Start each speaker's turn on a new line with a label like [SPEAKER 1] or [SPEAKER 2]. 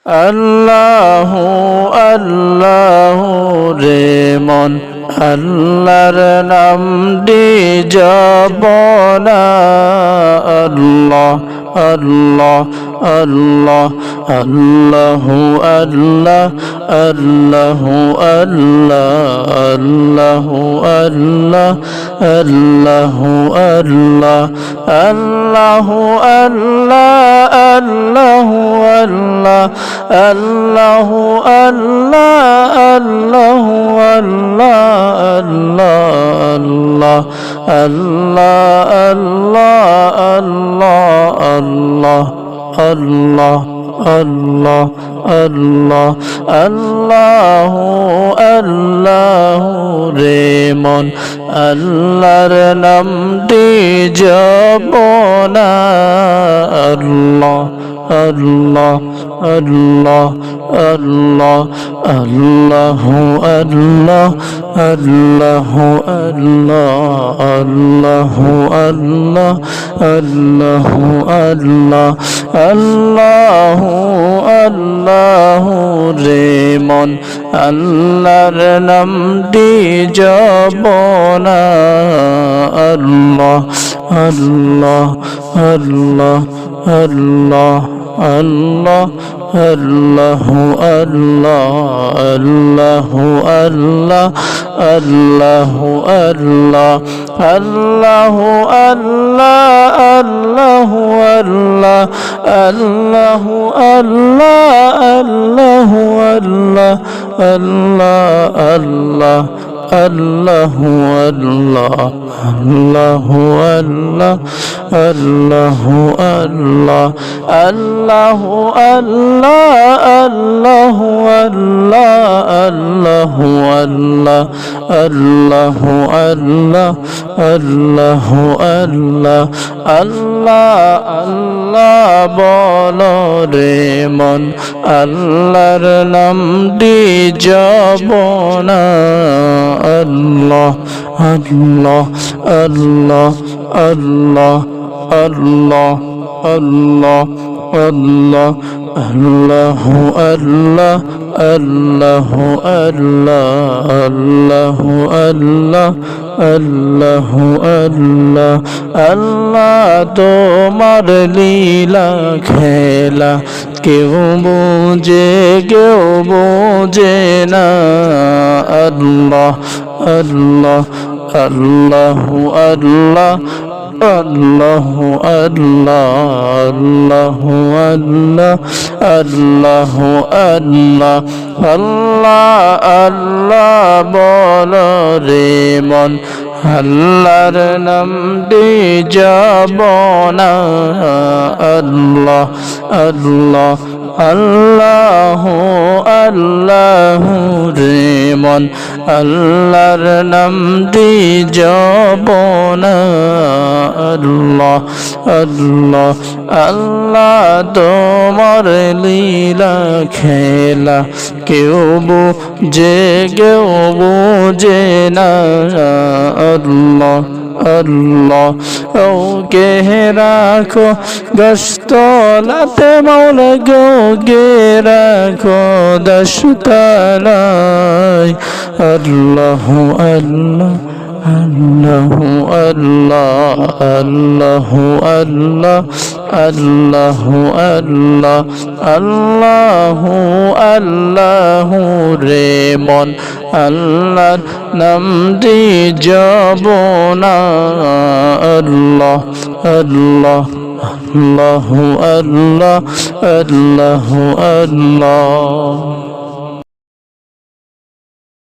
[SPEAKER 1] আল্লাহু আল্লাহু রে মন আল্লাহর নামটি জপনা আল্লাহ আল্লাহ আল্লাহ আল্লাহু আল্লাহ আল্লাহু আল্লাহ আল্লাহু আল্লাহ আল্লাহু আল্লাহ আল্লাহু আল্লাহ আল্লাহু আল্লাহ আল্লাহু আল্লাহ আল্লাহু আল্লাহ আল্লাহ আল্লাহ আল্লাহ আল্লাহ আল্লাহ আল্লাহ আল্লাহ আল্লাহ রে মন আল্লাহর নামটি জপনা আল্লাহ আল্লাহ আল্লাহ আল্লাহ আল্লাহু আল্লাহ আল্লাহু আল্লাহ আল্লাহু আল্লাহ আল্লাহু আল্লাহ আল্লাহু আল্লাহ রে মন আল্লাহর নামটি জপনা আল্লাহ আল্লাহ আল্লাহ আল্লাহ আল্লাহ আল্লাহু আল্লাহ আল্লাহু আল্লাহ আল্লাহু আল্লাহ আল্লাহু আল্লাহ আল্লাহু আল্লাহ আল্লাহু আল্লাহ আল্লাহু আল্লাহ আল্লাহ আল্লাহ আল্লাহু আল্লাহ আল্লাহু আল্লাহ আল্লাহু আল্লাহ আল্লাহু আল্লাহ আল্লাহু আল্লাহ আল্লাহু আল্লাহ আল্লাহ আল্লাহ বলো রে মন আল্লাহর নামটি জপনা আল্লাহ আল্লাহ আল্লাহ আল্লাহ আল্লাহ আল্লাহ আল্লাহ আল্লাহু আল্লাহ আল্লাহু আল্লাহ আল্লাহু আল্লাহ আল্লাহু আল্লাহ আল্লাহ তোমার লীলা খেলা কেউ বোঝে না আল্লাহ আল্লাহ আল্লাহু আল্লাহ আল্লাহু আল্লাহ আল্লাহু আল্লাহ আল্লাহ আল্লাহ বলো রে মন আল্লাহর নামটি জপনা আল্লাহ আল্লাহ আল্লাহু আল্লাহ রে মন আল্লাহর নামটি জপনা আল্লাহ আল্লাহ আল্লাহ তোমার লীলা খেলা কেউ বোঝে না আল্লাহ আল্লাহ ওকে রাখো গস্তলাতে মৌলা গে রাখো দশতলায় আল্লাহু আল্লাহ আল্লাহু আল্লাহ আল্লাহু আল্লাহ আল্লাহু আল্লাহ আল্লাহু আল্লাহ রে মন আল্লাহর নামটি জপনা আল্লাহ আল্লাহ আল্লাহু আল্লাহ আল্লাহু আল্লাহ